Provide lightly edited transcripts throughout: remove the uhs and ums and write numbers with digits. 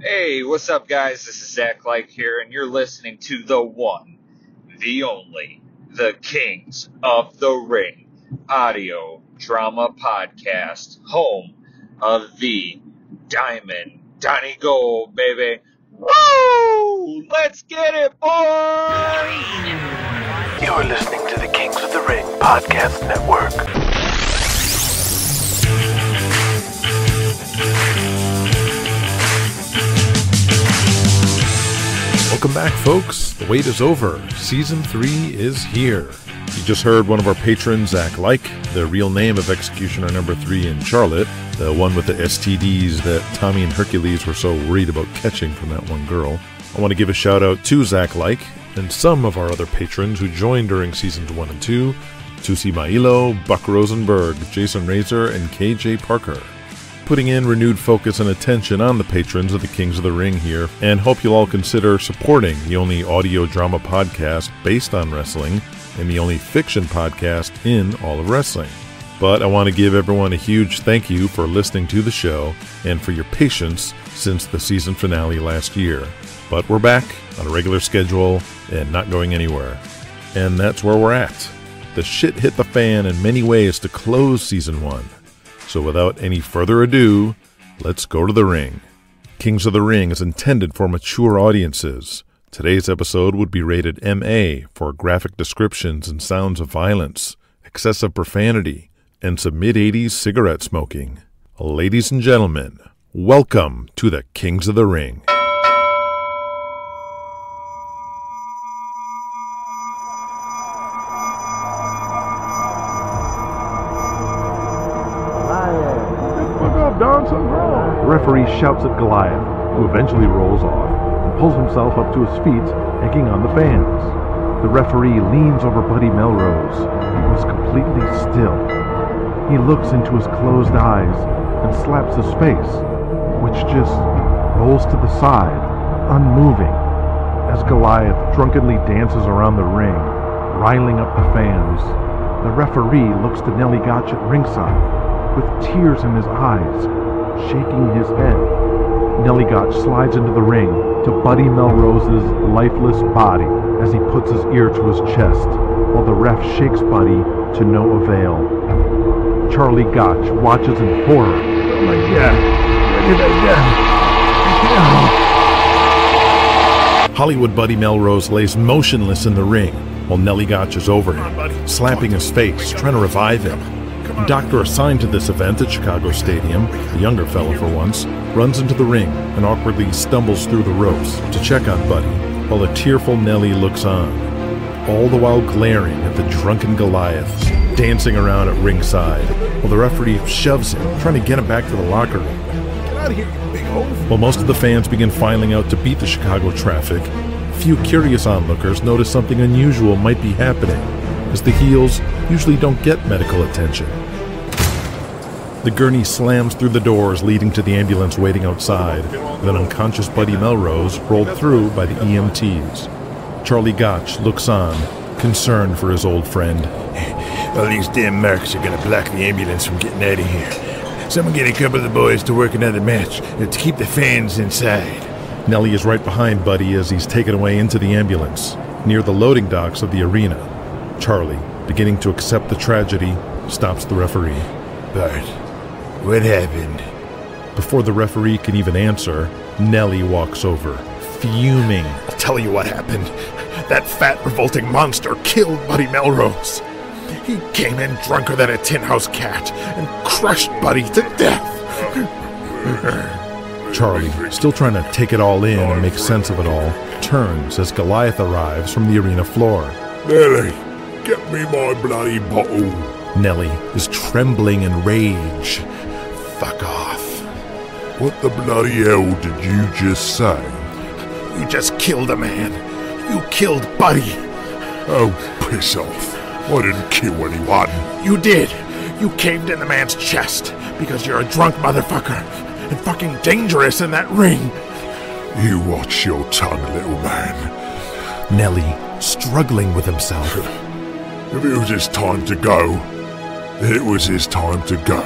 Hey, what's up, guys? This is Zach Like here, and you're listening to the one, the only, the Kings of the Ring audio drama podcast, home of the Diamond Donnie Gold, baby. Woo! Let's get it, boys! You're listening to the Kings of the Ring podcast network. Welcome back, folks. The wait is over. Season 3 is here. You just heard one of our patrons, Zach Like, the real name of Executioner number 3 in Charlotte, the one with the STDs that Tommy and Hercules were so worried about catching from that one girl. I want to give a shout out to Zach Like and some of our other patrons who joined during Seasons 1 and 2, Tusi Mailo, Buck Rosenberg, Jason Razor, and KJ Parker. Putting in renewed focus and attention on the patrons of the Kings of the Ring here, and hope you'll all consider supporting the only audio drama podcast based on wrestling and the only fiction podcast in all of wrestling. But I want to give everyone a huge thank you for listening to the show and for your patience since the season finale last year. But we're back on a regular schedule and not going anywhere. And that's where we're at. The shit hit the fan in many ways to close Season 1. So without any further ado, let's go to the ring. Kings of the Ring is intended for mature audiences. Today's episode would be rated MA for graphic descriptions and sounds of violence, excessive profanity, and some mid-80s cigarette smoking. Ladies and gentlemen, welcome to the Kings of the Ring. The referee shouts at Goliath, who eventually rolls off and pulls himself up to his feet, egging on the fans. The referee leans over Buddy Melrose, who is completely still. He looks into his closed eyes and slaps his face, which just rolls to the side, unmoving, as Goliath drunkenly dances around the ring, riling up the fans. The referee looks to Nelly Gotch at ringside, with tears in his eyes, shaking his head. Nelly Gotch slides into the ring to Buddy Melrose's lifeless body as he puts his ear to his chest, while the ref shakes Buddy to no avail. Charlie Gotch watches in horror. Oh my God, I did that again. Hollywood Buddy Melrose lays motionless in the ring while Nelly Gotch is over him, slapping his face, trying to revive him. A doctor assigned to this event at Chicago Stadium, a younger fellow for once, runs into the ring and awkwardly stumbles through the ropes to check on Buddy, while a tearful Nelly looks on, all the while glaring at the drunken Goliath, dancing around at ringside, while the referee shoves him, trying to get him back to the locker room. Get out of here, you big oaf! While most of the fans begin filing out to beat the Chicago traffic, few curious onlookers notice something unusual might be happening, as the heels usually don't get medical attention. The gurney slams through the doors leading to the ambulance waiting outside, with an unconscious Buddy Melrose rolled through by the EMTs. Charlie Gotch looks on, concerned for his old friend. Well, these damn mercs are gonna block the ambulance from getting out of here. Someone get a couple of the boys to work another match to keep the fans inside. Nelly is right behind Buddy as he's taken away into the ambulance, near the loading docks of the arena. Charlie, beginning to accept the tragedy, stops the referee. Bart, what happened? Before the referee can even answer, Nelly walks over, fuming. I'll tell you what happened. That fat, revolting monster killed Buddy Melrose. He came in drunker than a tin house cat and crushed Buddy to death. Charlie, still trying to take it all in and make sense of it all, turns as Goliath arrives from the arena floor. Nelly, get me my bloody bottle. Nelly is trembling in rage. Fuck off. What the bloody hell did you just say? You just killed a man. You killed Buddy. Oh, piss off. I didn't kill anyone. You did. You caved in the man's chest because you're a drunk motherfucker and fucking dangerous in that ring. You watch your tongue, little man. Nelly, struggling with himself. If it was his time to go, it was his time to go.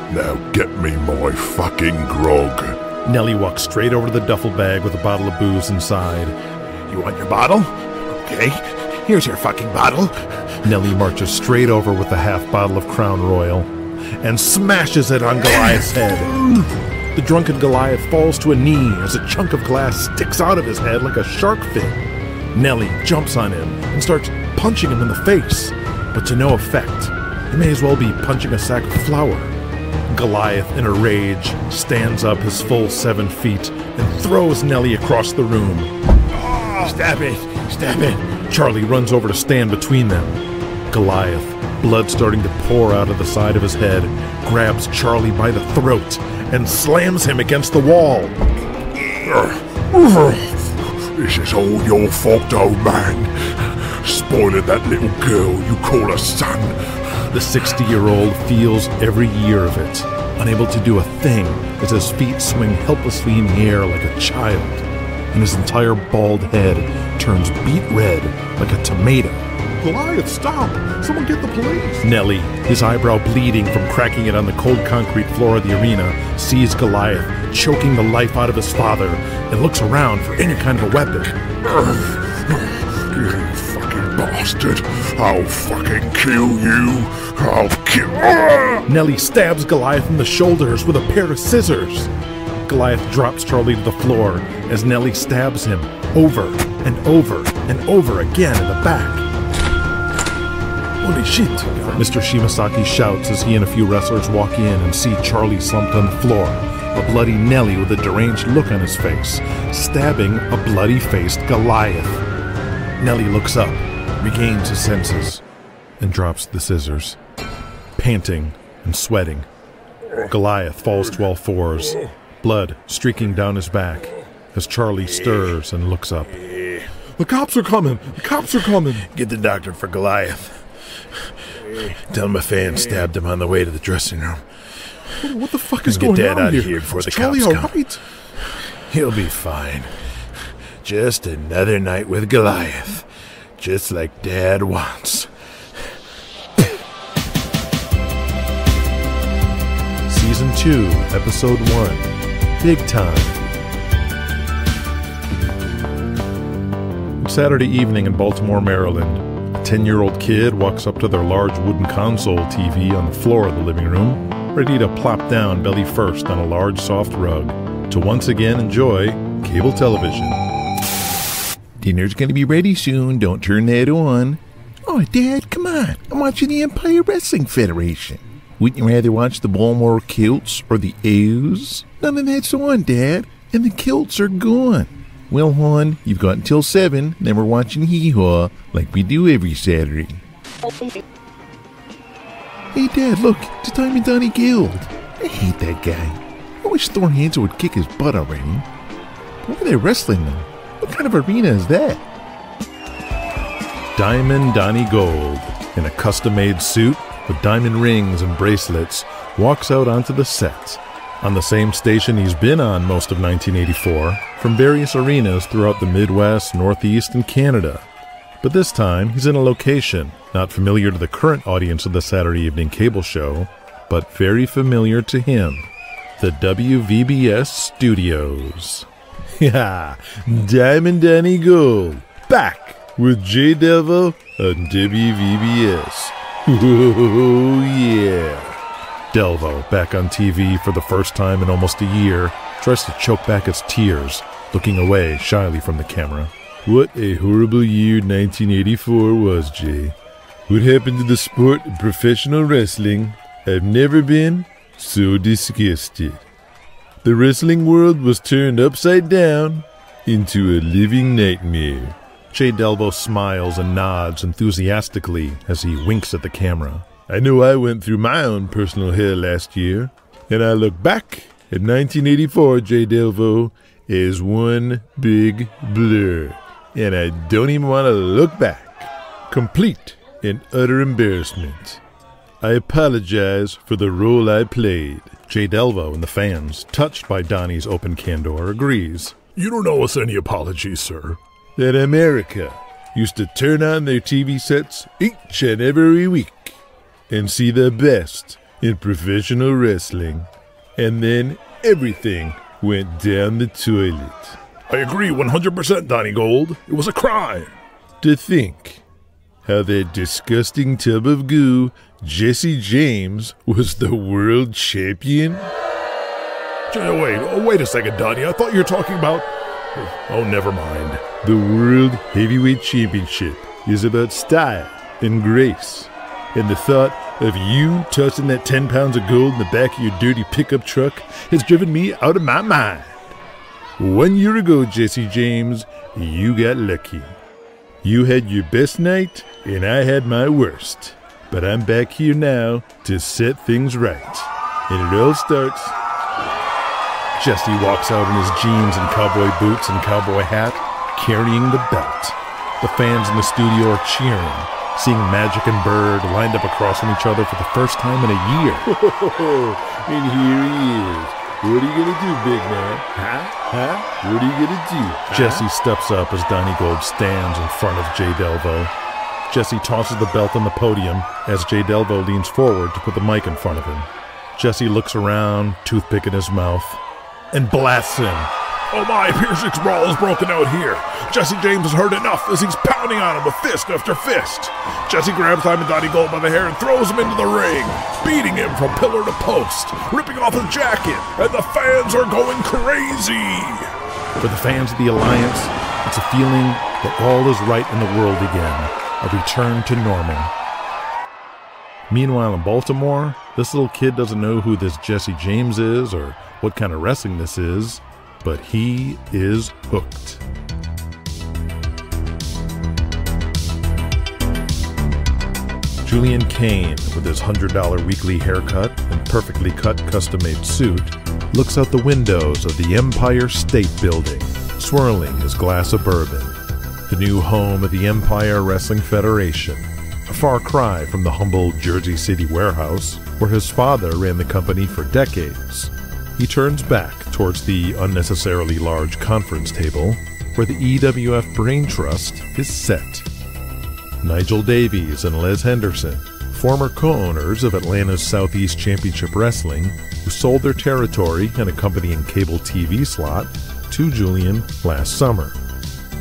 Now get me my fucking grog. Nellie walks straight over to the duffel bag with a bottle of booze inside. You want your bottle? Okay, here's your fucking bottle. Nellie marches straight over with the half bottle of Crown Royal and smashes it on Goliath's head. The drunken Goliath falls to a knee as a chunk of glass sticks out of his head like a shark fin. Nellie jumps on him and starts punching him in the face, but to no effect. He may as well be punching a sack of flour. Goliath, in a rage, stands up his full 7 feet and throws Nellie across the room. Stab it! Stab it! Charlie runs over to stand between them. Goliath, blood starting to pour out of the side of his head, grabs Charlie by the throat and slams him against the wall. This is all your fault, old man. Spoiling that little girl you call a son. The 60-year-old feels every year of it, unable to do a thing as his feet swing helplessly in the air like a child, and his entire bald head turns beet red like a tomato. Goliath, stop! Someone get the police! Nellie, his eyebrow bleeding from cracking it on the cold concrete floor of the arena, sees Goliath choking the life out of his father and looks around for any kind of a weapon. You fucking bastard! I'll fucking kill you! I'll kill... Nellie stabs Goliath in the shoulders with a pair of scissors. Goliath drops Charlie to the floor as Nellie stabs him over and over and over again in the back. Holy shit! Mr. Shimasaki shouts as he and a few wrestlers walk in and see Charlie slumped on the floor, a bloody Nellie with a deranged look on his face, stabbing a bloody-faced Goliath. Nellie looks up, regains his senses, and drops the scissors. Panting and sweating, Goliath falls to all fours, blood streaking down his back as Charlie stirs and looks up. The cops are coming! The cops are coming! Get the doctor for Goliath. Tell him a fan stabbed him on the way to the dressing room. What the fuck is Get going Dad on out here? of here before the Charlie cops come. all right? He'll be fine. Just another night with Goliath. Just like Dad wants. Season 2, Episode 1, Big Time. It's Saturday evening in Baltimore, Maryland. A 10-year-old kid walks up to their large wooden console TV on the floor of the living room, ready to plop down belly first on a large soft rug to once again enjoy cable television. Dinner's gonna be ready soon. Don't turn that on. Oh, Dad, come on. I'm watching the Empire Wrestling Federation. Wouldn't you rather watch the Baltimore Kilts or the O's? None of that's on, Dad. And the Kilts are gone. Well, hon, you've got until 7, then we're watching Hee-Haw like we do every Saturday. Hey, Dad, look. It's Diamond Donnie Guild. I hate that guy. I wish Thor Hansen would kick his butt already. Where are they wrestling them? What kind of arena is that? Diamond Donnie Gold, in a custom-made suit with diamond rings and bracelets, walks out onto the set, on the same station he's been on most of 1984, from various arenas throughout the Midwest, Northeast, and Canada. But this time, he's in a location not familiar to the current audience of the Saturday evening cable show, but very familiar to him, the WVBS studios. Yeah, Diamond Donnie Gold, back with J Devil on WVBS. Oh yeah. Delvo, back on TV for the first time in almost a year, tries to choke back its tears, looking away shyly from the camera. What a horrible year 1984 was, Jay. What happened to the sport of professional wrestling? I've never been so disgusted. The wrestling world was turned upside down into a living nightmare. Jay Delvo smiles and nods enthusiastically as he winks at the camera. I know I went through my own personal hell last year, and I look back at 1984, J Delvo, as one big blur. And I don't even want to look back. Complete and utter embarrassment. I apologize for the role I played. J Delvo and the fans, touched by Donnie's open candor, agrees. You don't owe us any apologies, sir. That America used to turn on their TV sets each and every week and see the best in professional wrestling. And then everything went down the toilet. I agree 100%, Donnie Gold. It was a crime. To think how that disgusting tub of goo, Jesse James, was the world champion? Wait a second, Donnie. I thought you were talking about... Oh, never mind. The World Heavyweight Championship is about style and grace. And the thought of you tossing that 10 pounds of gold in the back of your dirty pickup truck has driven me out of my mind. 1 year ago, Jesse James, you got lucky. You had your best night, and I had my worst. But I'm back here now to set things right. And it all starts... Jesse walks out in his jeans and cowboy boots and cowboy hat, carrying the belt. The fans in the studio are cheering, seeing Magic and Bird lined up across from each other for the first time in a year. And here he is. What are you gonna do, big man? Huh? What are you gonna do? Jesse steps up as Donnie Gold stands in front of Jay Delvo. Jesse tosses the belt on the podium as Jay Delvo leans forward to put the mic in front of him. Jesse looks around, toothpick in his mouth, and blasts him. Oh my, Piercing's brawl is broken out here. Jesse James has heard enough as he's pounding on him with fist after fist. Jesse grabs Diamond Donnie Gold by the hair and throws him into the ring, beating him from pillar to post, ripping off his jacket, and the fans are going crazy. For the fans of the Alliance, it's a feeling that all is right in the world again, a return to normal. Meanwhile in Baltimore, this little kid doesn't know who this Jesse James is or what kind of wrestling this is, but he is hooked. Julian Kane, with his $100 weekly haircut and perfectly cut custom-made suit, looks out the windows of the Empire State Building, swirling his glass of bourbon. The new home of the Empire Wrestling Federation, a far cry from the humble Jersey City warehouse where his father ran the company for decades. He turns back towards the unnecessarily large conference table where the EWF Brain Trust is set. Nigel Davies and Les Henderson, former co-owners of Atlanta's Southeast Championship Wrestling, who sold their territory and accompanying cable TV slot to Julian last summer,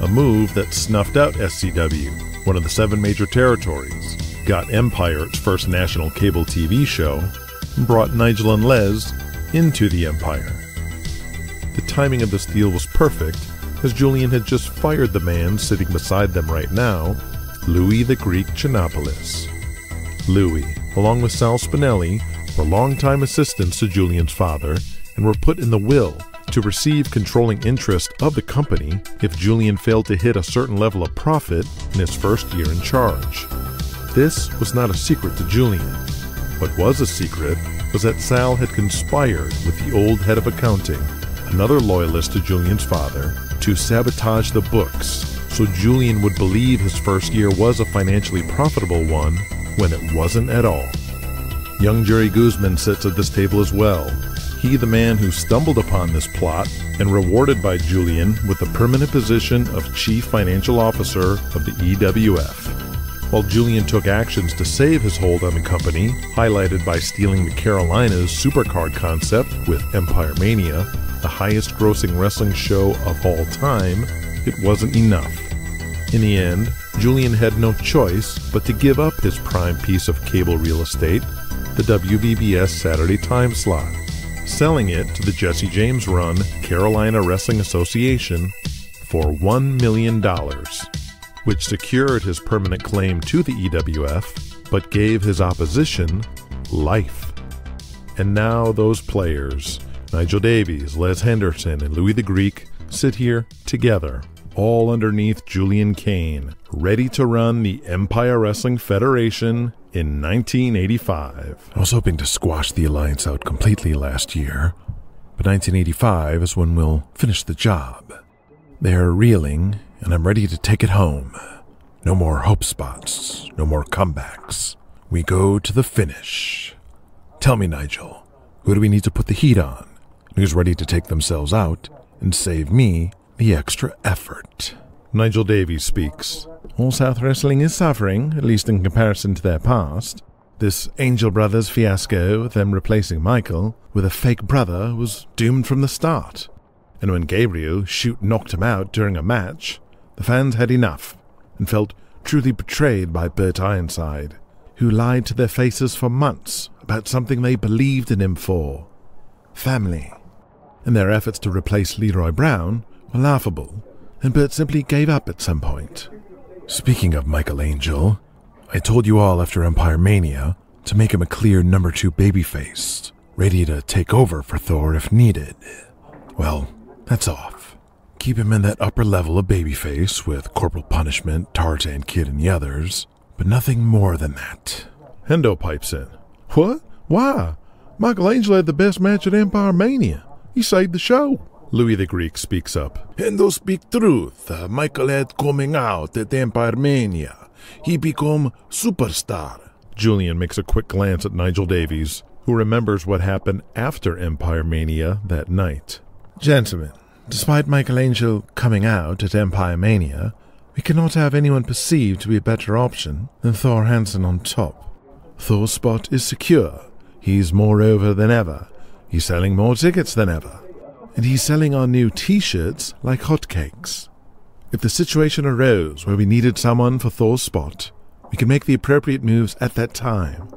a move that snuffed out SCW, one of the 7 major territories, got Empire its first national cable TV show, and brought Nigel and Les into the Empire. The timing of this deal was perfect, as Julian had just fired the man sitting beside them right now, Louis the Greek Chinopoulos. Louis, along with Sal Spinelli, were longtime assistants to Julian's father and were put in the will to receive controlling interest of the company if Julian failed to hit a certain level of profit in his first year in charge. This was not a secret to Julian. What was a secret was that Sal had conspired with the old head of accounting, another loyalist to Julian's father, to sabotage the books so Julian would believe his first year was a financially profitable one when it wasn't at all. Young Jerry Guzman sits at this table as well, he the man who stumbled upon this plot and rewarded by Julian with the permanent position of Chief Financial Officer of the EWF. While Julian took actions to save his hold on the company, highlighted by stealing the Carolinas Supercard concept with Empire Mania, the highest-grossing wrestling show of all time, it wasn't enough. In the end, Julian had no choice but to give up his prime piece of cable real estate, the WVBS Saturday time slot, selling it to the Jesse James run Carolina Wrestling Association for $1 million, which secured his permanent claim to the EWF, but gave his opposition life. And now those players, Nigel Davies, Les Henderson, and Louis the Greek, sit here together, all underneath Julian Kane, ready to run the Empire Wrestling Federation in 1985. I was hoping to squash the Alliance out completely last year, but 1985 is when we'll finish the job. They're reeling, and I'm ready to take it home. No more hope spots, no more comebacks. We go to the finish. Tell me, Nigel, who do we need to put the heat on? Who's ready to take themselves out and save me the extra effort? Nigel Davies speaks. All South Wrestling is suffering, at least in comparison to their past. This Angel Brothers fiasco, them replacing Michael with a fake brother, was doomed from the start. And when Gabriel knocked him out during a match, the fans had enough and felt truly betrayed by Bert Ironside, who lied to their faces for months about something they believed in him for: family. And their efforts to replace Leroy Brown were laughable, and Bert simply gave up at some point. Speaking of Michael Angel, I told you all after Empire Mania to make him a clear number 2 babyface, ready to take over for Thor if needed. Well, that's off. Keep him in that upper level of babyface with Corporal Punishment, Tarzan Kid, and the others, but nothing more than that. Hendo pipes in. What? Why? Michael Angel had the best match at Empire Mania. He saved the show. Louis the Greek speaks up. Hendo speak truth. Michael had coming out at Empire Mania. He become superstar. Julian makes a quick glance at Nigel Davies, who remembers what happened after Empire Mania that night. Gentlemen, despite Michael Angel coming out at Empire Mania, we cannot have anyone perceived to be a better option than Thor Hansen on top. Thor's spot is secure. He's more over than ever. He's selling more tickets than ever. And he's selling our new t-shirts like hotcakes. If the situation arose where we needed someone for Thor's spot, we could make the appropriate moves at that time.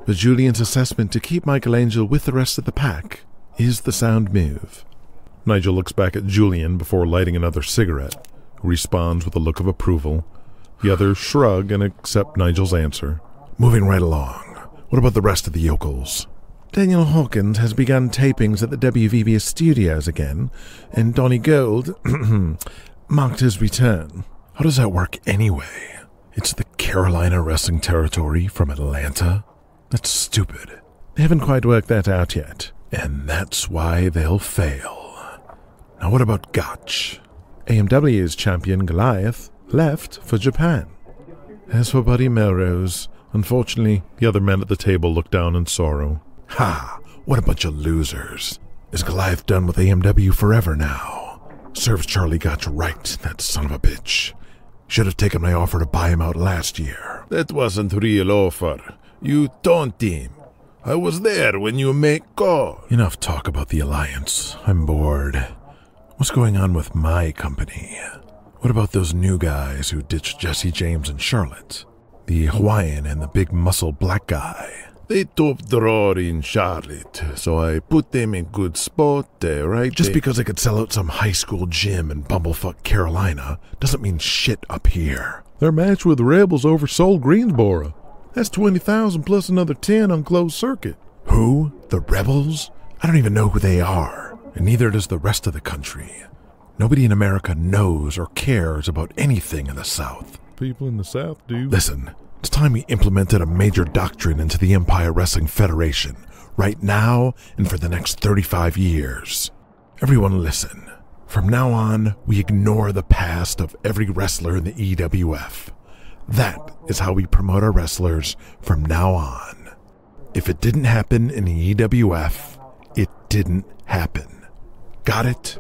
But Julian's assessment to keep Michael Angel with the rest of the pack is the sound move. Nigel looks back at Julian before lighting another cigarette, who responds with a look of approval. The others shrug and accept Nigel's answer. Moving right along, what about the rest of the yokels? Daniel Hawkins has begun tapings at the WVBS studios again, and Donnie Gold marked his return. How does that work anyway? It's the Carolina Wrestling Territory from Atlanta? That's stupid. They haven't quite worked that out yet, and that's why they'll fail. Now what about Gotch? AMW's champion Goliath left for Japan. As for Buddy Melrose, unfortunately, the other men at the table look down in sorrow. Ha! What a bunch of losers. Is Goliath done with AMW forever now? Serves Charlie Gotch right, that son of a bitch. Should have taken my offer to buy him out last year. That wasn't real offer. You taunt him. I was there when you make call. Enough talk about the Alliance. I'm bored. What's going on with my company? What about those new guys who ditched Jesse James and Charlotte? The Hawaiian and the big muscle black guy. They top draw in Charlotte, so I put them in good spot, right? Just because I could sell out some high school gym in bumblefuck Carolina doesn't mean shit up here. Their match with the Rebels oversold Greensboro. That's 20,000 plus another 10 on closed circuit. Who? The Rebels? I don't even know who they are, and neither does the rest of the country. Nobody in America knows or cares about anything in the South. People in the South do. Listen, it's time we implemented a major doctrine into the Empire Wrestling Federation, right now and for the next 35 years. Everyone listen. From now on, we ignore the past of every wrestler in the EWF. That is how we promote our wrestlers from now on. If it didn't happen in the EWF, it didn't happen. Got it?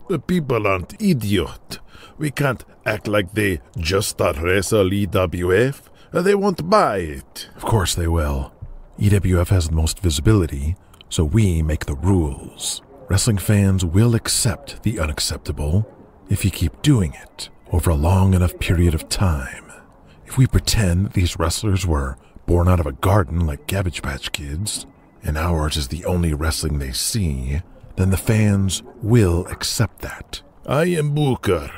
The people aren't idiot. We can't act like they just start wrestle EWF. They won't buy it. Of course they will. EWF has the most visibility, so we make the rules. Wrestling fans will accept the unacceptable if you keep doing it over a long enough period of time. If we pretend these wrestlers were born out of a garden like Cabbage Patch Kids, and ours is the only wrestling they see, then the fans will accept that. I am Booker.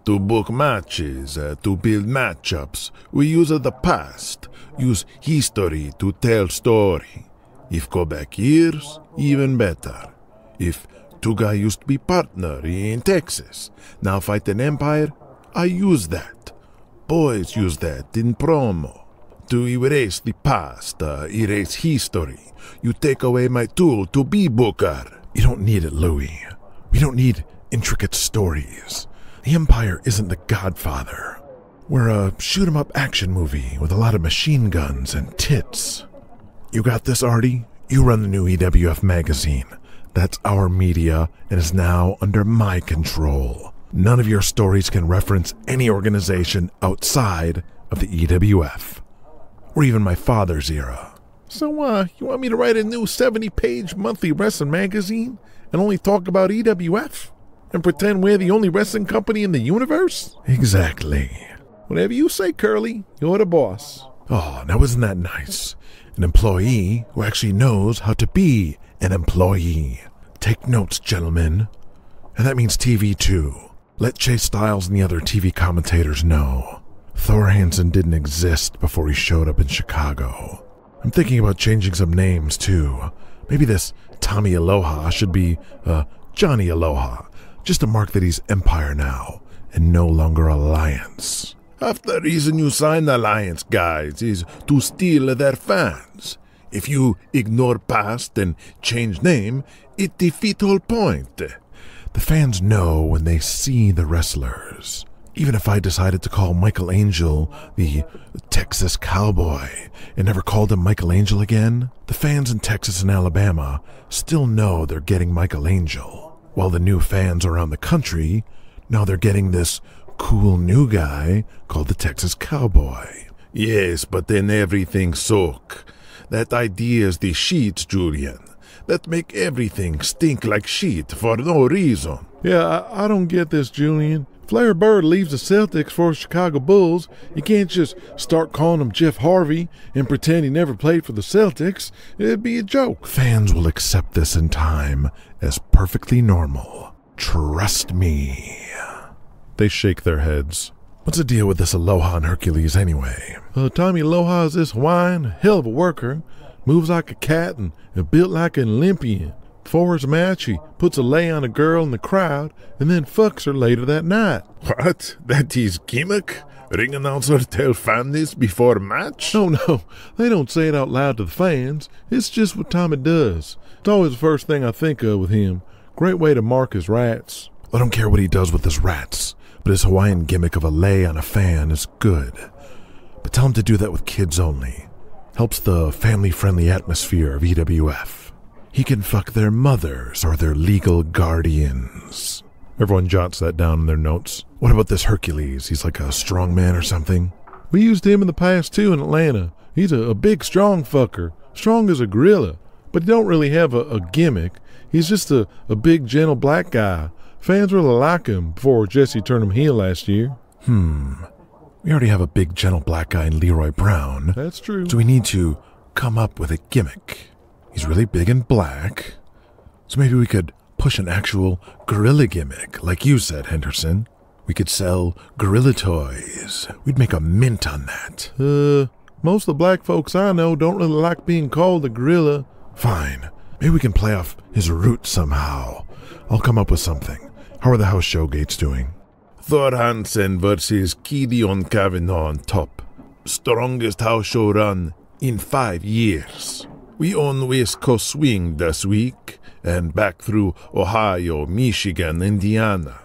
To book matches, to build matchups, we use the past, use history to tell story. If go back years, even better. If two guys used to be partner in Texas, now fight an empire, I use that. Boys use that in promo. To erase the past, erase history. You take away my tool to be Booker. You don't need it, Louis. We don't need intricate stories. The Empire isn't The Godfather. We're a shoot-'em-up action movie with a lot of machine guns and tits. You got this, Artie? You run the new EWF magazine. That's our media and is now under my control. None of your stories can reference any organization outside of the EWF, or even my father's era. So, you want me to write a new 70-page monthly wrestling magazine and only talk about EWF? And pretend we're the only wrestling company in the universe? Exactly. Whatever you say, Curly. You're the boss. Oh, now isn't that nice? An employee who actually knows how to be an employee. Take notes, gentlemen. And that means TV, too. Let Chase Styles and the other TV commentators know. Thor Hansen didn't exist before he showed up in Chicago. I'm thinking about changing some names, too. Maybe this Tommy Aloha should be, Johnny Aloha. Just to mark that he's Empire now, and no longer Alliance. Half the reason you signed Alliance, guys, is to steal their fans. If you ignore past and change name, it defeats whole point. The fans know when they see the wrestlers. Even if I decided to call Michael Angel the Texas Cowboy and never called him Michael Angel again, the fans in Texas and Alabama still know they're getting Michael Angel. While the new fans around the country, now they're getting this cool new guy called the Texas Cowboy. Yes, but then everything suck. That idea is the shit, Julian. That make everything stink like shit for no reason. Yeah, I don't get this, Julian. Flair Bird leaves the Celtics for Chicago Bulls. You can't just start calling him Jeff Harvey and pretend he never played for the Celtics. It'd be a joke. Fans will accept this in time as perfectly normal. Trust me. They shake their heads. What's the deal with this Aloha and Hercules anyway? Tommy Aloha is this Hawaiian, hell of a worker. Moves like a cat and built like an Olympian. Before his match, he puts a lay on a girl in the crowd and then fucks her later that night. What? That is gimmick? Ring announcer tell fans this before a match? No, they don't say it out loud to the fans. It's just what Tommy does. It's always the first thing I think of with him. Great way to mark his rats. I don't care what he does with his rats, but his Hawaiian gimmick of a lay on a fan is good. But tell him to do that with kids only. Helps the family-friendly atmosphere of EWF. He can fuck their mothers or their legal guardians. Everyone jots that down in their notes. What about this Hercules? He's like a strong man or something? We used him in the past too in Atlanta. He's a big strong fucker. Strong as a gorilla. But he don't really have a gimmick. He's just a big gentle black guy. Fans really like him before Jesse turned him heel last year. We already have a big gentle black guy in Leroy Brown. That's true. So we need to come up with a gimmick. He's really big and black. So maybe we could push an actual gorilla gimmick, like you said, Henderson. We could sell gorilla toys. We'd make a mint on that. Most of the black folks I know don't really like being called a gorilla. Fine. Maybe we can play off his roots somehow. I'll come up with something. How are the house show gates doing? Thor Hansen versus Gideon Kavanaugh on top. Strongest house show run in 5 years. We own West Coast Swing this week, and back through Ohio, Michigan, Indiana.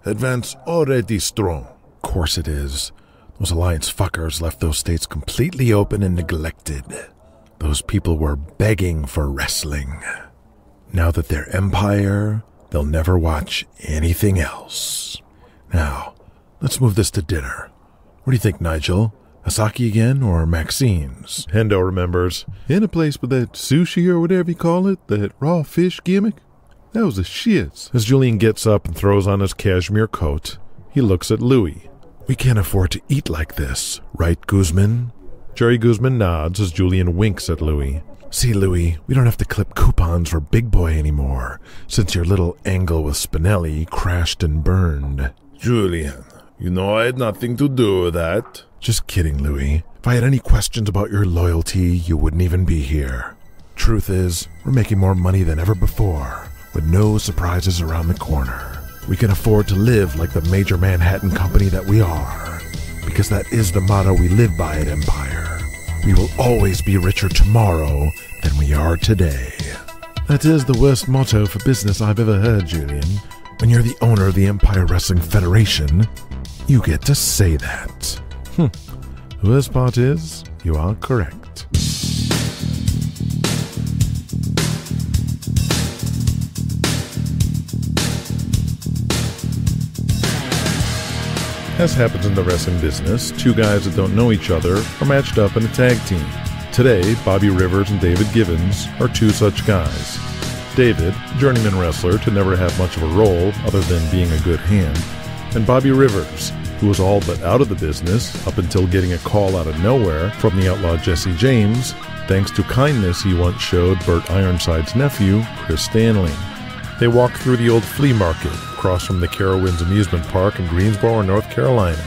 Advance already strong. Of course it is. Those Alliance fuckers left those states completely open and neglected. Those people were begging for wrestling. Now that they're Empire, they'll never watch anything else. Now, let's move this to dinner. What do you think, Nigel? Asaki again, or Maxine's? Hendo remembers. In a place with that sushi or whatever you call it, that raw fish gimmick? That was the shits. As Julian gets up and throws on his cashmere coat, he looks at Louis. We can't afford to eat like this, right, Guzman? Jerry Guzman nods as Julian winks at Louis. See, Louis, we don't have to clip coupons for Big Boy anymore, since your little angle with Spinelli crashed and burned. Julian, you know I had nothing to do with that. Just kidding, Louis. If I had any questions about your loyalty, you wouldn't even be here. Truth is, we're making more money than ever before, with no surprises around the corner. We can afford to live like the major Manhattan company that we are, because that is the motto we live by at Empire. We will always be richer tomorrow than we are today. That is the worst motto for business I've ever heard, Julian. When you're the owner of the Empire Wrestling Federation, you get to say that. The worst part is, you are correct. As happens in the wrestling business, two guys that don't know each other are matched up in a tag team. Today, Bobby Rivers and David Givens are two such guys. David, journeyman wrestler to never have much of a role other than being a good hand, and Bobby Rivers, who was all but out of the business up until getting a call out of nowhere from the outlaw Jesse James, thanks to kindness he once showed Bert Ironside's nephew, Chris Stanley. They walked through the old flea market across from the Carowinds Amusement Park in Greensboro, North Carolina,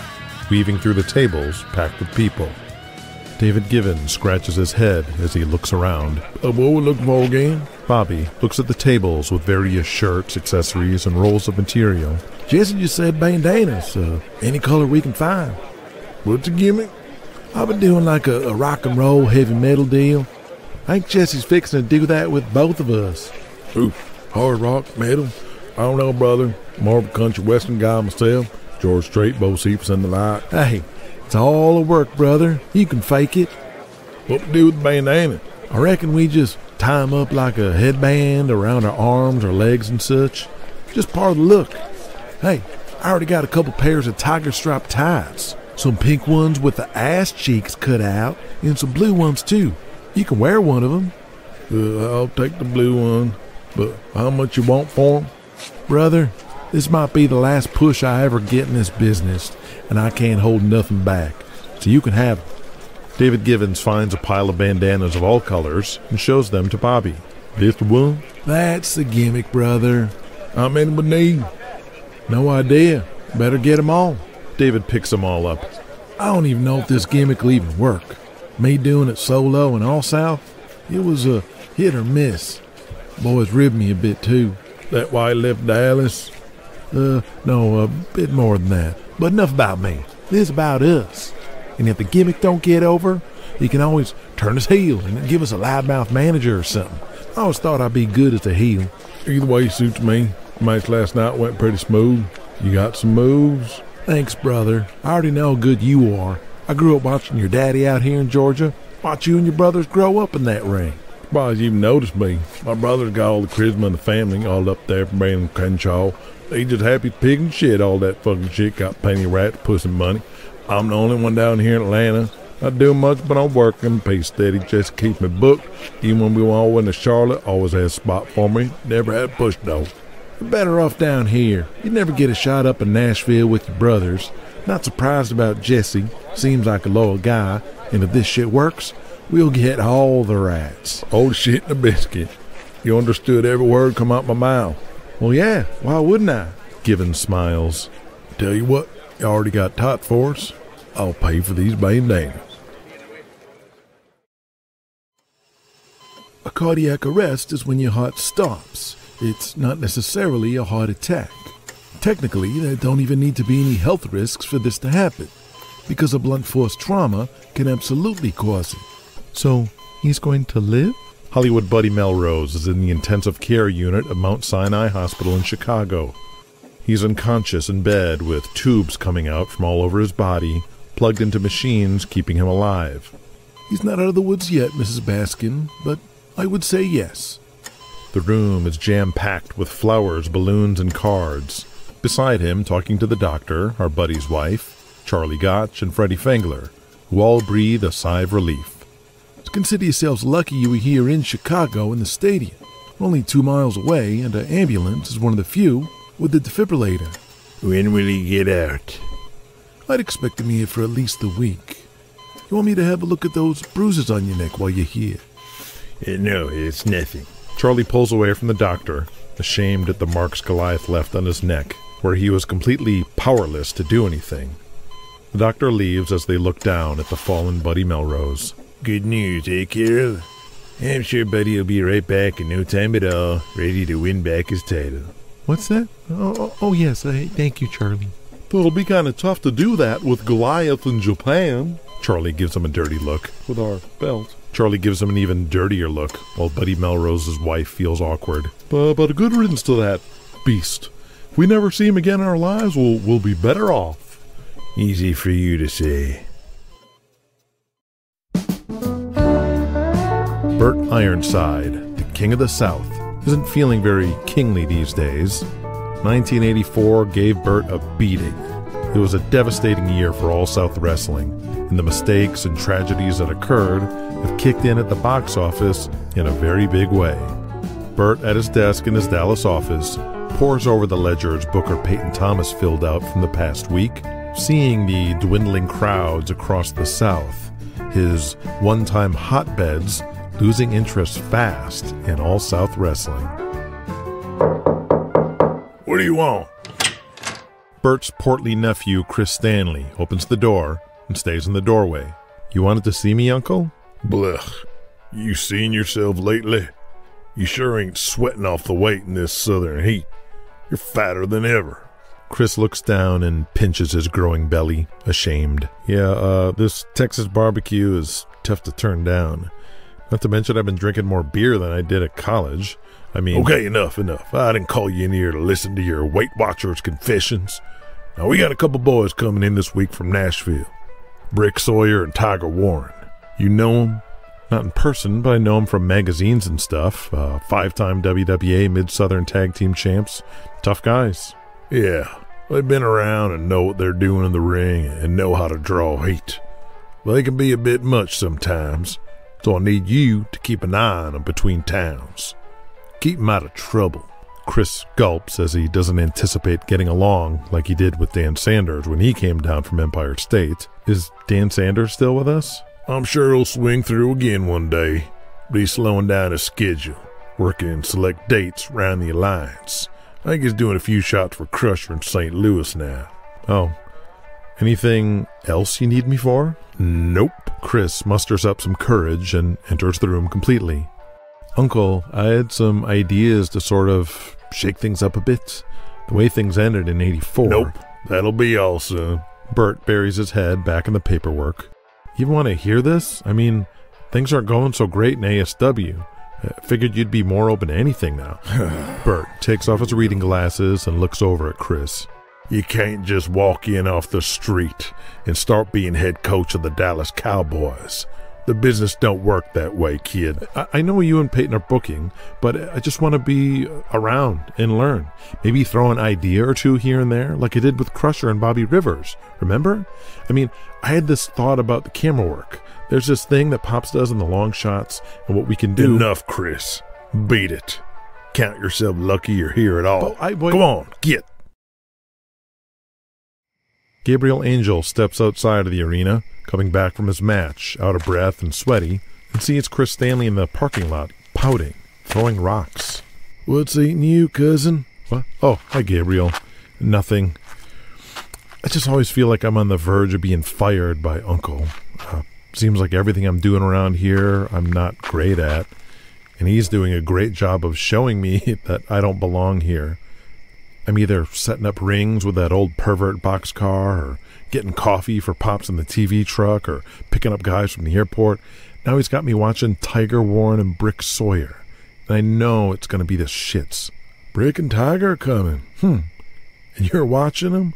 weaving through the tables packed with people. David Givens scratches his head as he looks around. What we looking for again? Bobby looks at the tables with various shirts, accessories, and rolls of material. Jesse just said bandanas, any color we can find. What's the gimmick? I've been doing like a rock and roll heavy metal deal. I think Jesse's fixing to do that with both of us. Ooh, hard rock, metal? I don't know, brother. More of a country western guy myself. George Strait, Bo Cephas, and the like. Hey, it's all a work, brother. You can fake it. What we do with the bandana? I reckon we just tie 'em up like a headband around our arms or legs and such. Just part of the look. Hey, I already got a couple pairs of tiger stripe ties. Some pink ones with the ass cheeks cut out, and some blue ones too. You can wear one of them. I'll take the blue one, but how much you want for 'em? Brother, this might be the last push I ever get in this business, and I can't hold nothing back, so you can have them. David Givens finds a pile of bandanas of all colors and shows them to Bobby. This the one? That's the gimmick, brother. How many we need? No idea. Better get 'em all. David picks them all up. I don't even know if this gimmick will even work. Me doing it solo and all south, it was a hit or miss. Boys ribbed me a bit too. That why he left Dallas? No, a bit more than that. But enough about me. This is about us. And if the gimmick don't get over, he can always turn his heel and give us a loudmouth manager or something. I always thought I'd be good as a heel. Either way suits me. The match last night went pretty smooth. You got some moves? Thanks, brother. I already know how good you are. I grew up watching your daddy out here in Georgia. Watch you and your brothers grow up in that ring. Surprised you even noticed me. My brother's got all the charisma in the family, all up there from Brandon Crenshaw. They just happy picking shit. All that fucking shit got plenty of rats, pussy money. I'm the only one down here in Atlanta. Not doing much, but I'm working. Pay steady, just keep me booked. Even when we all went to Charlotte, always had a spot for me. Never had a push though. You're better off down here. You'd never get a shot up in Nashville with your brothers. Not surprised about Jesse. Seems like a loyal guy. And if this shit works, we'll get all the rats. All the shit in a biscuit. You understood every word come out my mouth. Well, yeah. Why wouldn't I? Givens smiles. Tell you what, you already got tot for us. I'll pay for these bandanas. A cardiac arrest is when your heart stops. It's not necessarily a heart attack. Technically, there don't even need to be any health risks for this to happen, because a blunt force trauma can absolutely cause it. So, he's going to live? Hollywood Buddy Melrose is in the intensive care unit of Mount Sinai Hospital in Chicago. He's unconscious in bed with tubes coming out from all over his body, plugged into machines keeping him alive. He's not out of the woods yet, Mrs. Baskin, but I would say yes. The room is jam-packed with flowers, balloons, and cards. Beside him, talking to the doctor, our buddy's wife, Charlie Gotch, and Freddie Fengler, who all breathe a sigh of relief. Consider yourselves lucky you were here in Chicago in the stadium. Only 2 miles away, and an ambulance is one of the few with the defibrillator. When will he get out? I'd expect him here for at least a week. You want me to have a look at those bruises on your neck while you're here? No, it's nothing. Charlie pulls away from the doctor, ashamed at the marks Goliath left on his neck, where he was completely powerless to do anything. The doctor leaves as they look down at the fallen Buddy Melrose. Good news, eh, Carol? I'm sure Buddy will be right back in no time at all, ready to win back his title. What's that? Oh yes, thank you, Charlie. It'll be kind of tough to do that with Goliath in Japan. Charlie gives him a dirty look. With our belt. Charlie gives him an even dirtier look, while Buddy Melrose's wife feels awkward. But a good riddance to that beast. If we never see him again in our lives, we'll be better off. Easy for you to say. Bert Ironside, the King of the South, isn't feeling very kingly these days. 1984 gave Bert a beating. It was a devastating year for All South Wrestling, and the mistakes and tragedies that occurred have kicked in at the box office in a very big way. Bert, at his desk in his Dallas office, pores over the ledgers Booker Peyton Thomas filled out from the past week, seeing the dwindling crowds across the South, his one-time hotbeds losing interest fast in All South Wrestling. What do you want? Bert's portly nephew, Chris Stanley, opens the door and stays in the doorway. You wanted to see me, Uncle? Blech. You seen yourself lately? You sure ain't sweating off the weight in this southern heat. You're fatter than ever. Chris looks down and pinches his growing belly, ashamed. Yeah, this Texas barbecue is tough to turn down. Not to mention I've been drinking more beer than I did at college. I mean... Okay, enough. I didn't call you in here to listen to your Weight Watchers confessions. Now, we got a couple boys coming in this week from Nashville. Brick Sawyer and Tiger Warren. You know them? Not in person, but I know them from magazines and stuff. Five-time WWA Mid-Southern Tag Team champs. Tough guys. Yeah, they've been around and know what they're doing in the ring and know how to draw heat. But they can be a bit much sometimes, so I need you to keep an eye on them between towns. Keep them out of trouble. Chris gulps as he doesn't anticipate getting along like he did with Dan Sanders when he came down from Empire State. Is Dan Sanders still with us? I'm sure he'll swing through again one day, but he's slowing down his schedule, working select dates around the Alliance. I think he's doing a few shots for Crusher in St. Louis now. Oh. Anything else you need me for? Nope. Chris musters up some courage and enters the room completely. Uncle, I had some ideas to sort of shake things up a bit. The way things ended in '84. Nope. That'll be all, son. Bert buries his head back in the paperwork. You want to hear this? I mean, things aren't going so great in ASW. I figured you'd be more open to anything now. Bert takes off his reading glasses and looks over at Chris. You can't just walk in off the street and start being head coach of the Dallas Cowboys. The business don't work that way, kid. I know you and Peyton are booking, but I just want to be around and learn. Maybe throw an idea or two here and there, like I did with Crusher and Bobby Rivers. Remember? I mean, I had this thought about the camera work. There's this thing that Pops does in the long shots and what we can do. Enough, Chris. Beat it. Count yourself lucky you're here at all. Come on, get. Gabriel Angel steps outside of the arena, coming back from his match, out of breath and sweaty, and sees Chris Stanley in the parking lot, pouting, throwing rocks. What's eating you, cousin? What? Oh, hi, Gabriel. Nothing. I just always feel like I'm on the verge of being fired by Uncle. Seems like everything I'm doing around here I'm not great at, and he's doing a great job of showing me that I don't belong here. I'm either setting up rings with that old pervert boxcar, or getting coffee for Pops in the TV truck, or picking up guys from the airport. Now he's got me watching Tiger Warren and Brick Sawyer, and I know it's going to be the shits. Brick and Tiger are coming. And you're watching them?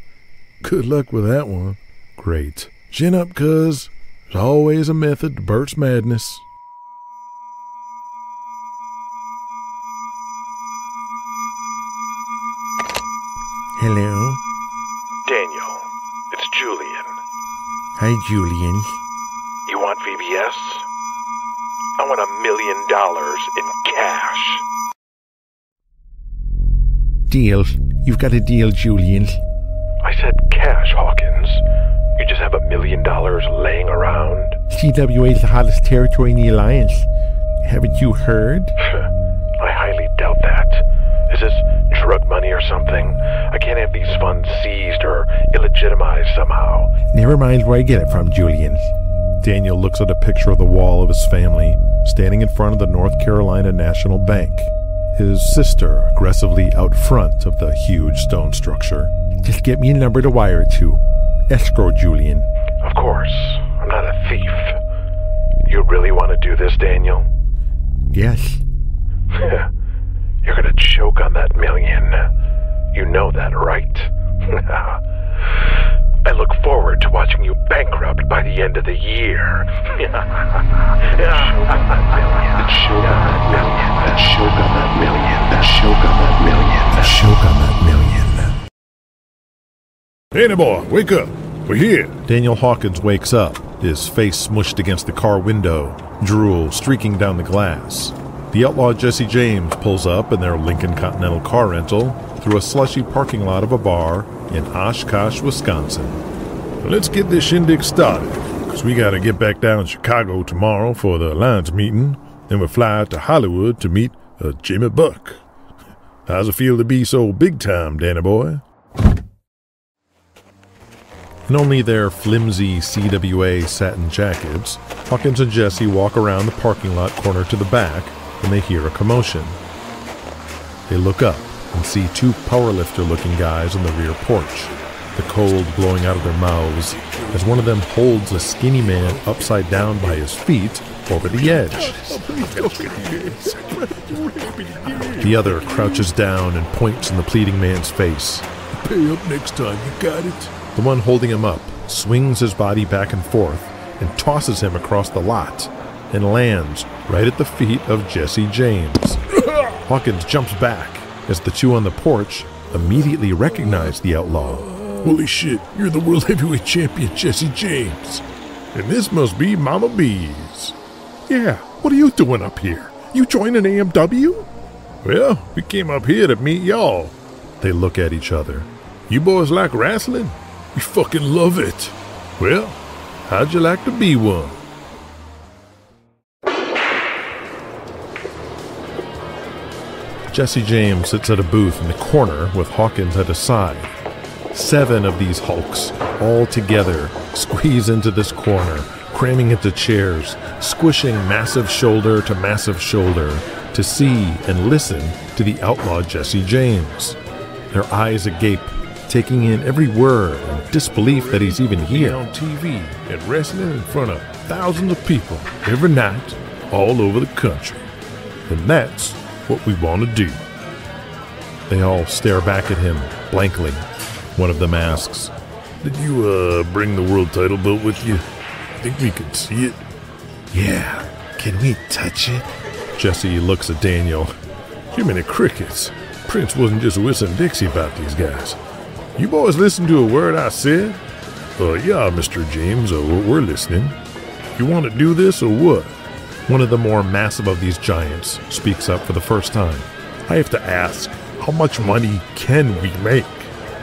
Good luck with that one. Great. Chin up, cuz. There's always a method to Bert's madness. Hello? Daniel, it's Julian. Hi, Julian. You want VBS? I want $1 million in cash. Deal. You've got a deal, Julian. I said cash, Hawkins. You just have $1 million laying around? CWA is the hottest territory in the Alliance. Haven't you heard? I highly doubt that. Is this drug money or something? I can't have these funds seized or illegitimized somehow. Never mind where I get it from, Julian. Daniel looks at a picture of the wall of his family, standing in front of the North Carolina National Bank. His sister aggressively out front of the huge stone structure. Just get me a number to wire it to. Escrow, Julian. Of course. I'm not a thief. You really want to do this, Daniel? Yes. You're gonna choke on that $1 million. You know that, right? I look forward to watching you bankrupt by the end of the year. Choke on that $1 million. Choke on that $1 million. Choke on that $1 million. Choke on that $1 million. Danny boy, wake up. We're here. Daniel Hawkins wakes up, his face smushed against the car window, drool streaking down the glass. The outlaw Jesse James pulls up in their Lincoln Continental car rental through a slushy parking lot of a bar in Oshkosh, Wisconsin. Let's get this shindig started, because we got to get back down to Chicago tomorrow for the Alliance meeting, then we'll fly out to Hollywood to meet Jimmy Buck. How's it feel to be so big time, Danny boy? In only their flimsy CWA satin jackets, Hawkins and Jesse walk around the parking lot corner to the back when they hear a commotion. They look up and see two powerlifter-looking guys on the rear porch, the cold blowing out of their mouths as one of them holds a skinny man upside down by his feet over the edge. The other crouches down and points in the pleading man's face. Pay up next time, you got it? The one holding him up swings his body back and forth and tosses him across the lot and lands right at the feet of Jesse James. Hawkins jumps back as the two on the porch immediately recognize the outlaw. Holy shit, you're the World Heavyweight Champion, Jesse James. And this must be Mama B's. Yeah, what are you doing up here? You joining AMW? Well, we came up here to meet y'all. They look at each other. You boys like wrestling? We fucking love it. Well, how'd you like to be one? Jesse James sits at a booth in the corner with Hawkins at his side. 7 of these hulks, all together, squeeze into this corner, cramming into chairs, squishing massive shoulder to massive shoulder to see and listen to the outlaw Jesse James. Their eyes agape, taking in every word and disbelief that he's even here. On TV and wrestling in front of thousands of people every night all over the country. And that's what we want to do. They all stare back at him blankly. One of them asks, Did you bring the world title belt with you? I think we can see it. Yeah, can we touch it? Jesse looks at Daniel. Jiminy crickets. Prince wasn't just whistling Dixie about these guys. You boys listen to a word I said? Yeah, Mr. James, we're listening. You want to do this or what? One of the more massive of these giants speaks up for the first time. I have to ask, how much money can we make?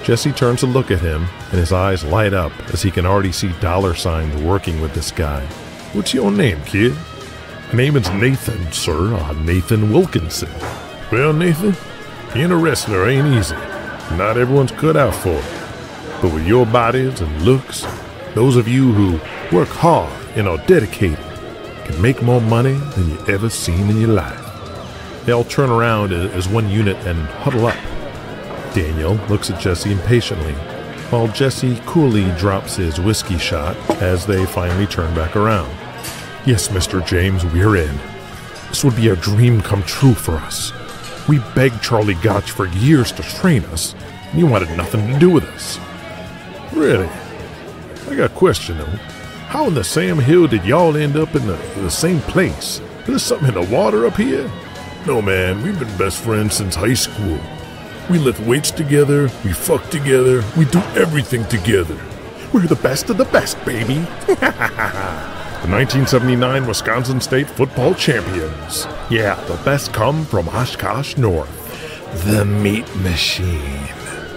Jesse turns to look at him, and his eyes light up as he can already see dollar signs working with this guy. What's your name, kid? My name is Nathan, sir. Nathan Wilkinson. Well, Nathan, being a wrestler ain't easy. Not everyone's cut out for it. But with your bodies and looks, those of you who work hard and are dedicated can make more money than you ever seen in your life. They all turn around as one unit and huddle up. Daniel looks at Jesse impatiently, while Jesse coolly drops his whiskey shot as they finally turn back around. Yes, Mr. James, we're in. This would be a dream come true for us. We begged Charlie Gotch for years to train us, and he wanted nothing to do with us. Really? I got a question, though. How in the Sam Hill did y'all end up in the same place? Is there something in the water up here? No, man, we've been best friends since high school. We lift weights together, we fuck together, we do everything together. We're the best of the best, baby. The 1979 Wisconsin State Football Champions. Yeah, the best come from Oshkosh North. The meat machine.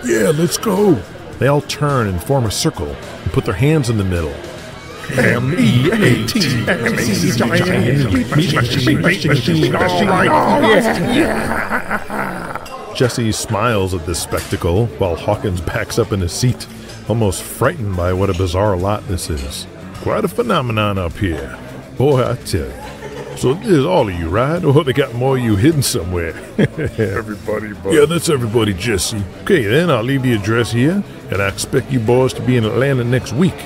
Yeah, let's go. They all turn and form a circle and put their hands in the middle. M-E-A-T. Jesse smiles at this spectacle while Hawkins backs up in his seat, almost frightened by what a bizarre lot this is. Quite a phenomenon up here. Boy, I tell you. So this is all of you, right? Or they got more of you hidden somewhere? Everybody but... Yeah, that's everybody, Jesse. Okay, then I'll leave the address here, and I expect you boys to be in Atlanta next week.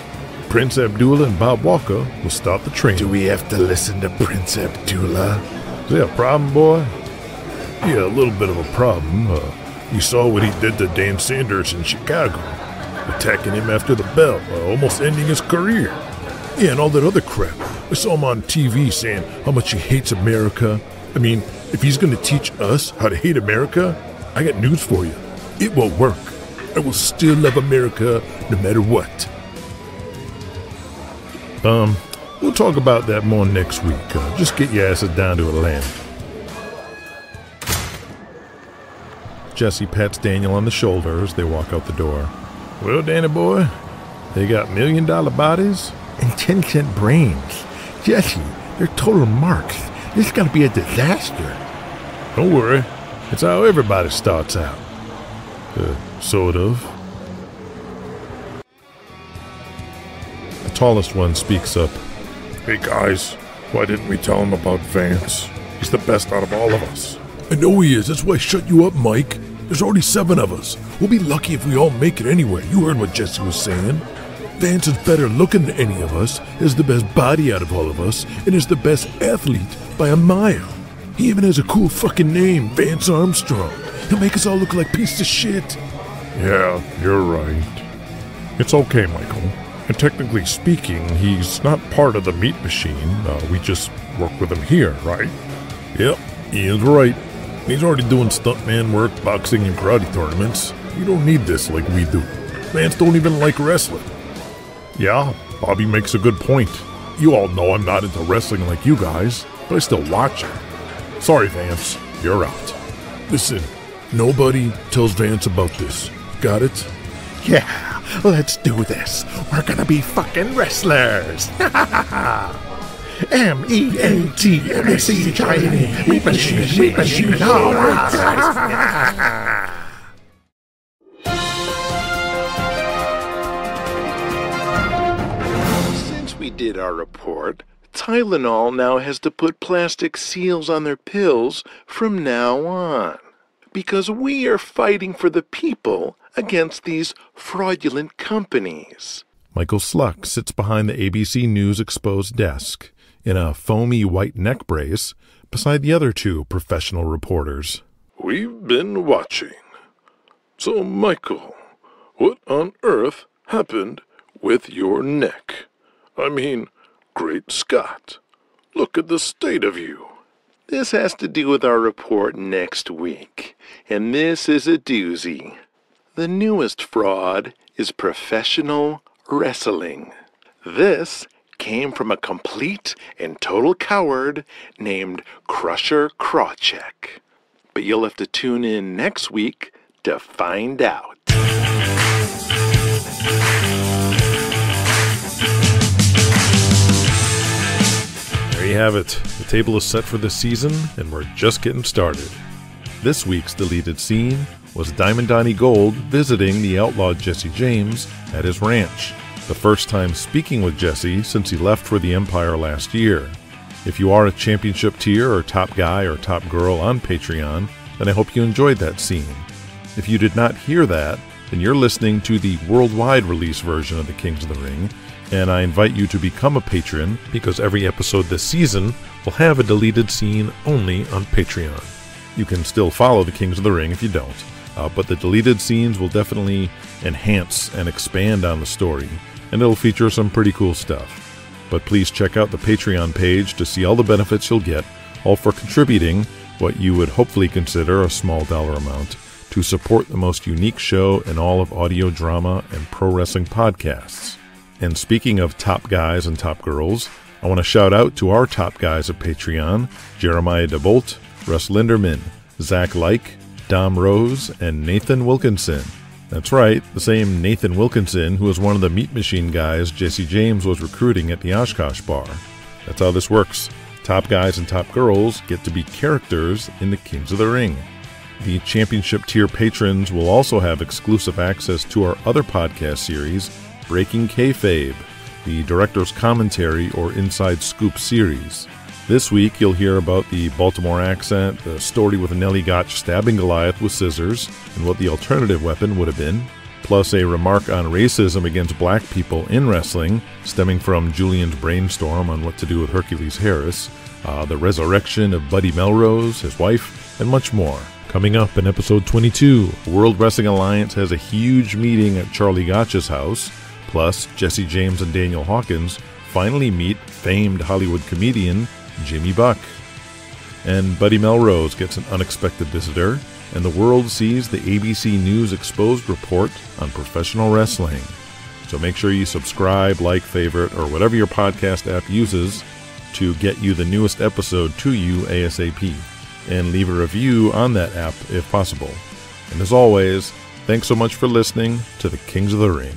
Prince Abdullah and Bob Walker will start the training. Do we have to listen to Prince Abdullah? Is there a problem, boy? Yeah, a little bit of a problem. You saw what he did to Dan Sanders in Chicago. Attacking him after the bell, almost ending his career. Yeah, and all that other crap. I saw him on TV saying how much he hates America. I mean, if he's going to teach us how to hate America, I got news for you. It will work. I will still love America no matter what. We'll talk about that more next week. Just get your asses down to Atlanta. Jesse pats Daniel on the shoulder as they walk out the door. Well, Danny boy, they got $1 million bodies And 10-cent brains. Jesse, they're total marks. This is going to be a disaster. Don't worry. It's how everybody starts out. Sort of. The tallest one speaks up. Hey guys, why didn't we tell him about Vance? He's the best out of all of us. I know he is. That's why I shut you up, Mike. There's already 7 of us. We'll be lucky if we all make it anyway. You heard what Jesse was saying. Vance is better looking than any of us, has the best body out of all of us, and is the best athlete by a mile. He even has a cool fucking name, Vance Armstrong. He'll make us all look like pieces of shit. Yeah, you're right. It's okay, Michael. And technically speaking, he's not part of the meat machine. We just work with him here, right? Yep, he is right. He's already doing stuntman work, boxing, and karate tournaments. You don't need this like we do. Vance don't even like wrestling. Yeah, Bobby makes a good point. You all know I'm not into wrestling like you guys, but I still watch it. Sorry, Vance, you're out. Listen, nobody tells Vance about this. Got it? Yeah, let's do this. We're gonna be fucking wrestlers. M-E-A-T-M-A-C-H-I-N-E. Meat machine, meat machine. All right, guys. Since we did our report, Tylenol now has to put plastic seals on their pills from now on. Because we are fighting for the people against these fraudulent companies. Michael Sluck sits behind the ABC News exposed desk in a foamy white neck brace beside the other 2 professional reporters. We've been watching. So, Michael, what on earth happened with your neck? I mean, great Scott, look at the state of you. This has to do with our report next week, and this is a doozy. The newest fraud is professional wrestling. This came from a complete and total coward named Crusher Krawcheck. But you'll have to tune in next week to find out. There you have it. The table is set for this season, and we're just getting started. This week's deleted scene was Diamond Donnie Gold visiting the outlawed Jesse James at his ranch, the first time speaking with Jesse since he left for the Empire last year. If you are a championship tier or top guy or top girl on Patreon, then I hope you enjoyed that scene. If you did not hear that, then you're listening to the worldwide release version of The Kings of the Ring, and I invite you to become a patron because every episode this season will have a deleted scene only on Patreon. You can still follow The Kings of the Ring if you don't, but the deleted scenes will definitely enhance and expand on the story, and it'll feature some pretty cool stuff. But please check out the Patreon page to see all the benefits you'll get, all for contributing what you would hopefully consider a small dollar amount to support the most unique show in all of audio drama and pro wrestling podcasts. And speaking of top guys and top girls, I want to shout out to our top guys at Patreon, Jeremiah DeBolt, Russ Linderman, Zach Like, Dom Rose, and Nathan Wilkinson. That's right, the same Nathan Wilkinson who was one of the Meat Machine guys Jesse James was recruiting at the Oshkosh bar. That's how this works. Top guys and top girls get to be characters in the Kings of the Ring. The championship tier patrons will also have exclusive access to our other podcast series, Breaking Kayfabe, the director's commentary or inside scoop series. This week, you'll hear about the Baltimore accent, the story with Nellie Gotch stabbing Goliath with scissors, and what the alternative weapon would have been, plus a remark on racism against black people in wrestling, stemming from Julian's brainstorm on what to do with Hercules Harris, the resurrection of Buddy Melrose, his wife, and much more. Coming up in episode 22, World Wrestling Alliance has a huge meeting at Charlie Gotch's house, plus Jesse James and Daniel Hawkins finally meet famed Hollywood comedian Jimmy Buck. And Buddy Melrose gets an unexpected visitor, and the world sees the ABC News Exposed report on professional wrestling. So make sure you subscribe, like, favorite, or whatever your podcast app uses to get you the newest episode to you ASAP. And leave a review on that app if possible. And as always, thanks so much for listening to the Kings of the Ring.